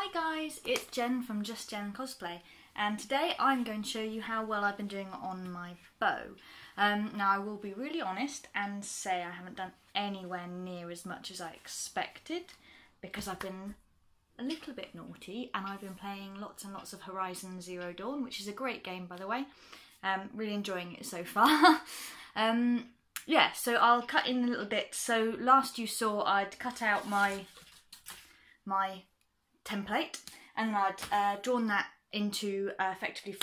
Hi guys, it's Jen from Just Jen Cosplay, and today I'm going to show you how well I've been doing on my bow. Now I will be really honest and say I haven't done anywhere near as much as I expected because I've been a little bit naughty and I've been playing lots and lots of Horizon Zero Dawn, which is a great game by the way. Really enjoying it so far. Yeah, so I'll cut in a little bit. So last you saw I'd cut out my template and then I'd drawn that into effectively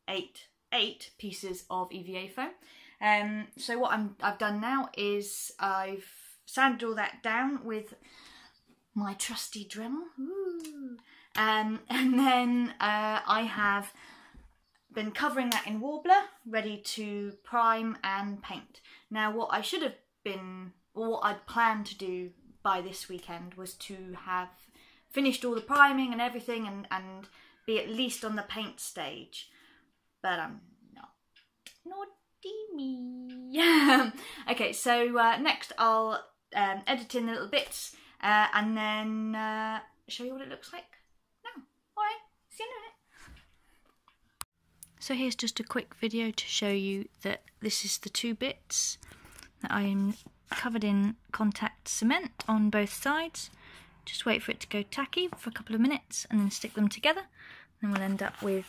eight pieces of EVA foam. So what I've done now is I've sanded all that down with my trusty Dremel. Ooh. And then I have been covering that in Warbler, ready to prime and paint. Now what I should have been, or what I'd planned to do by this weekend was to have finished all the priming and everything and be at least on the paint stage. But I'm not. Naughty me. Okay, so next I'll edit in the little bits and then show you what it looks like now. Alright, see you in a minute. So here's just a quick video to show you that this is the two bits that I am covered in contact cement on both sides. Just wait for it to go tacky for a couple of minutes and then stick them together. Then we'll end up with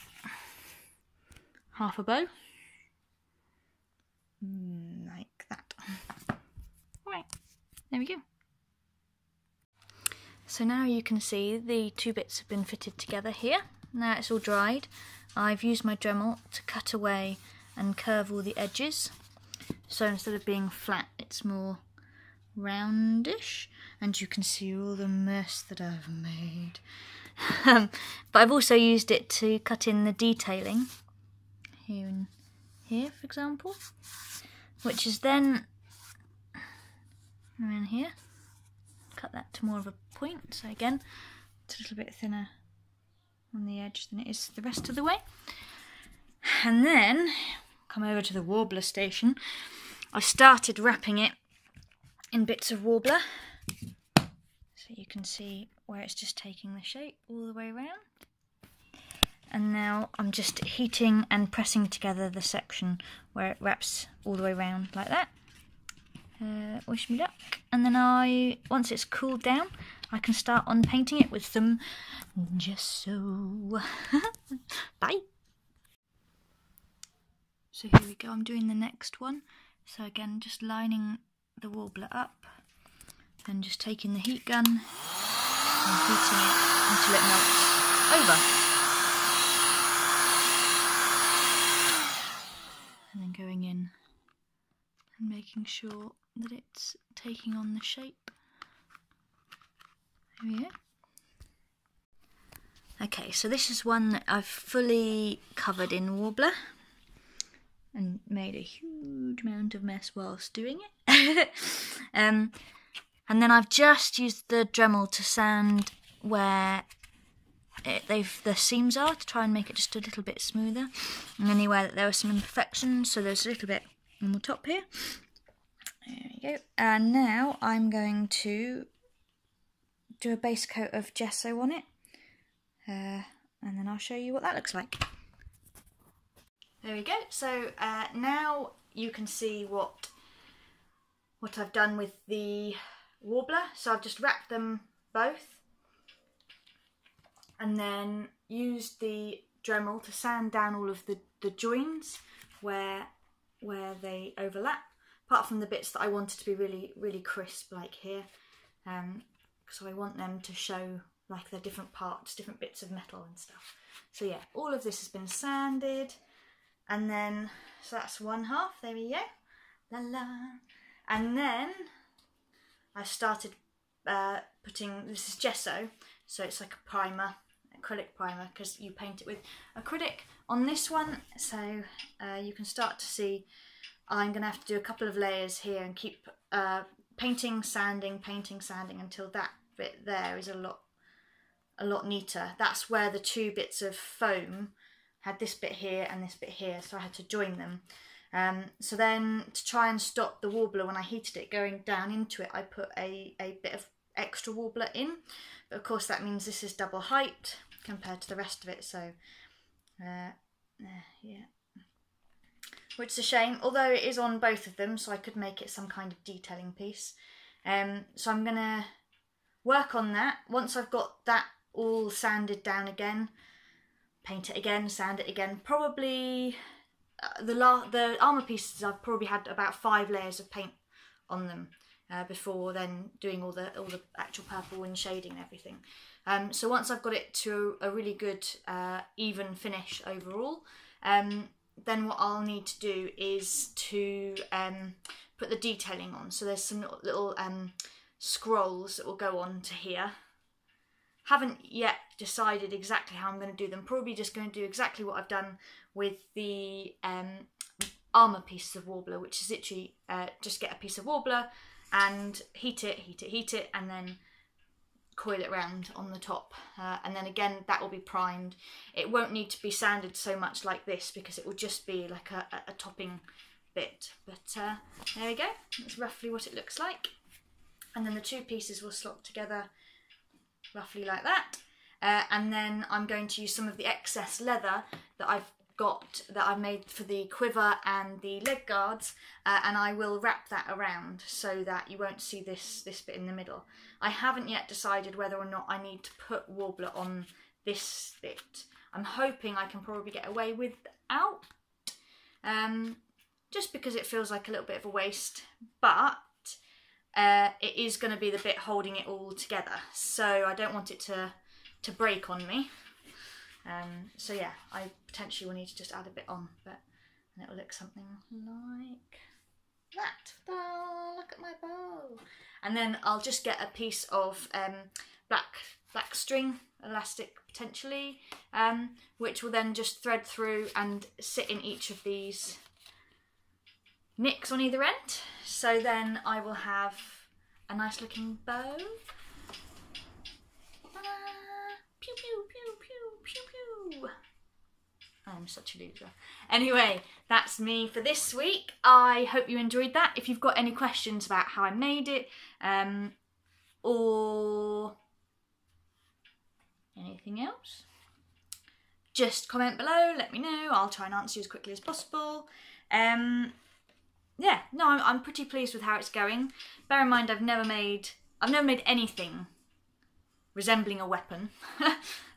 half a bow. Like that. Alright, there we go. So now you can see the two bits have been fitted together here. Now it's all dried. I've used my Dremel to cut away and curve all the edges. So instead of being flat, it's more roundish, and you can see all the mess that I've made. But I've also used it to cut in the detailing here and here, for example, which is then around here. Cut that to more of a point, so again, it's a little bit thinner on the edge than it is the rest of the way. And then come over to the Warbler station. I started wrapping it in bits of Warbler, so you can see where it's just taking the shape all the way around. And now I'm just heating and pressing together the section where it wraps all the way around like that. Wish me luck. And then once it's cooled down, I can start on painting it with some gesso. Bye. So here we go, I'm doing the next one. So again, just lining the Warbler up, then just taking the heat gun and heating it until it melts over. And then going in and making sure that it's taking on the shape. There we go. Okay, so this is one that I've fully covered in Warbler and made a huge amount of mess whilst doing it. And then I've just used the Dremel to sand where the seams are, to try and make it just a little bit smoother, and anywhere that there were some imperfections, so there's a little bit on the top here. There we go. And now I'm going to do a base coat of gesso on it, and then I'll show you what that looks like. There we go. So now you can see what I've done with the Warbler. So I've just wrapped them both and then used the Dremel to sand down all of the joins where they overlap, apart from the bits that I wanted to be really crisp, like here. So I want them to show like the different parts, different bits of metal and stuff. So yeah, all of this has been sanded. And then, so that's one half, there we go, la la. And then I started putting, this is gesso, so it's like a primer, acrylic primer, because you paint it with acrylic on this one. So you can start to see I'm going to have to do a couple of layers here and keep painting, sanding until that bit there is a lot neater. That's where the two bits of foam had this bit here and this bit here, so I had to join them. So then to try and stop the Warbler when I heated it going down into it, I put a bit of extra warbler in. But of course that means this is double height compared to the rest of it, so yeah. Which is a shame, although it is on both of them, so I could make it some kind of detailing piece. So I'm going to work on that. Once I've got that all sanded down again, paint it again, sand it again. Probably the armour pieces, I've probably had about 5 layers of paint on them before then doing all the actual purple and shading and everything. So once I've got it to a really good even finish overall, then what I'll need to do is to put the detailing on. So there's some little scrolls that will go on to here. Haven't yet decided exactly how I'm going to do them. Probably just going to do exactly what I've done with the armour pieces of warbler, which is literally just get a piece of warbler and heat it, and then coil it around on the top, and then again that will be primed. It won't need to be sanded so much like this because it will just be like a topping bit, but there we go. That's roughly what it looks like, and then the 2 pieces will slot together roughly like that, and then I'm going to use some of the excess leather that I've made for the quiver and the leg guards, and I will wrap that around so that you won't see this bit in the middle. I haven't yet decided whether or not I need to put warbler on this bit. I'm hoping I can probably get away without, just because it feels like a little bit of a waste, but it is going to be the bit holding it all together, so I don't want it to break on me. So yeah, I potentially will need to just add a bit on, but it will look something like that. Oh, look at my bow. And then I'll just get a piece of black string, elastic potentially, which will then just thread through and sit in each of these nicks on either end. So then I will have a nice looking bow. Pew pew pew pew pew pew. I'm such a loser. Anyway, that's me for this week. I hope you enjoyed that. If you've got any questions about how I made it, or anything else, just comment below, let me know. I'll try and answer you as quickly as possible. Yeah, no, I'm pretty pleased with how it's going. Bear in mind, I've never made anything resembling a weapon.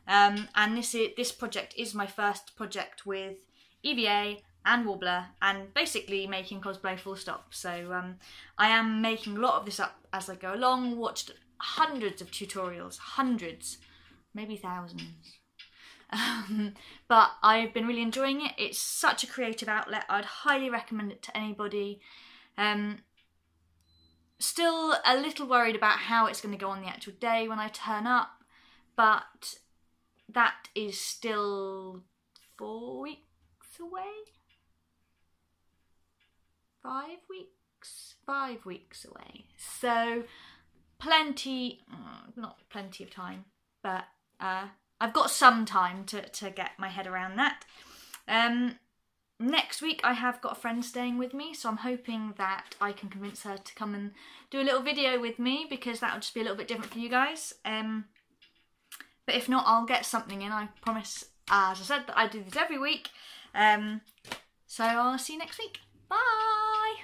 And this project is my first project with EVA and warbler, and basically making cosplay full stop. So I am making a lot of this up as I go along, watched hundreds of tutorials, hundreds, maybe thousands. But I've been really enjoying it. It's such a creative outlet. I'd highly recommend it to anybody. Still a little worried about how it's going to go on the actual day when I turn up, but that is still 4 weeks away? 5 weeks? 5 weeks away. So plenty, not plenty of time, but I've got some time to get my head around that. Next week I have got a friend staying with me, so I'm hoping that I can convince her to come and do a little video with me, because that will just be a little bit different for you guys. But if not, I'll get something in, I promise. As I said, that I do this every week. So I'll see you next week. Bye!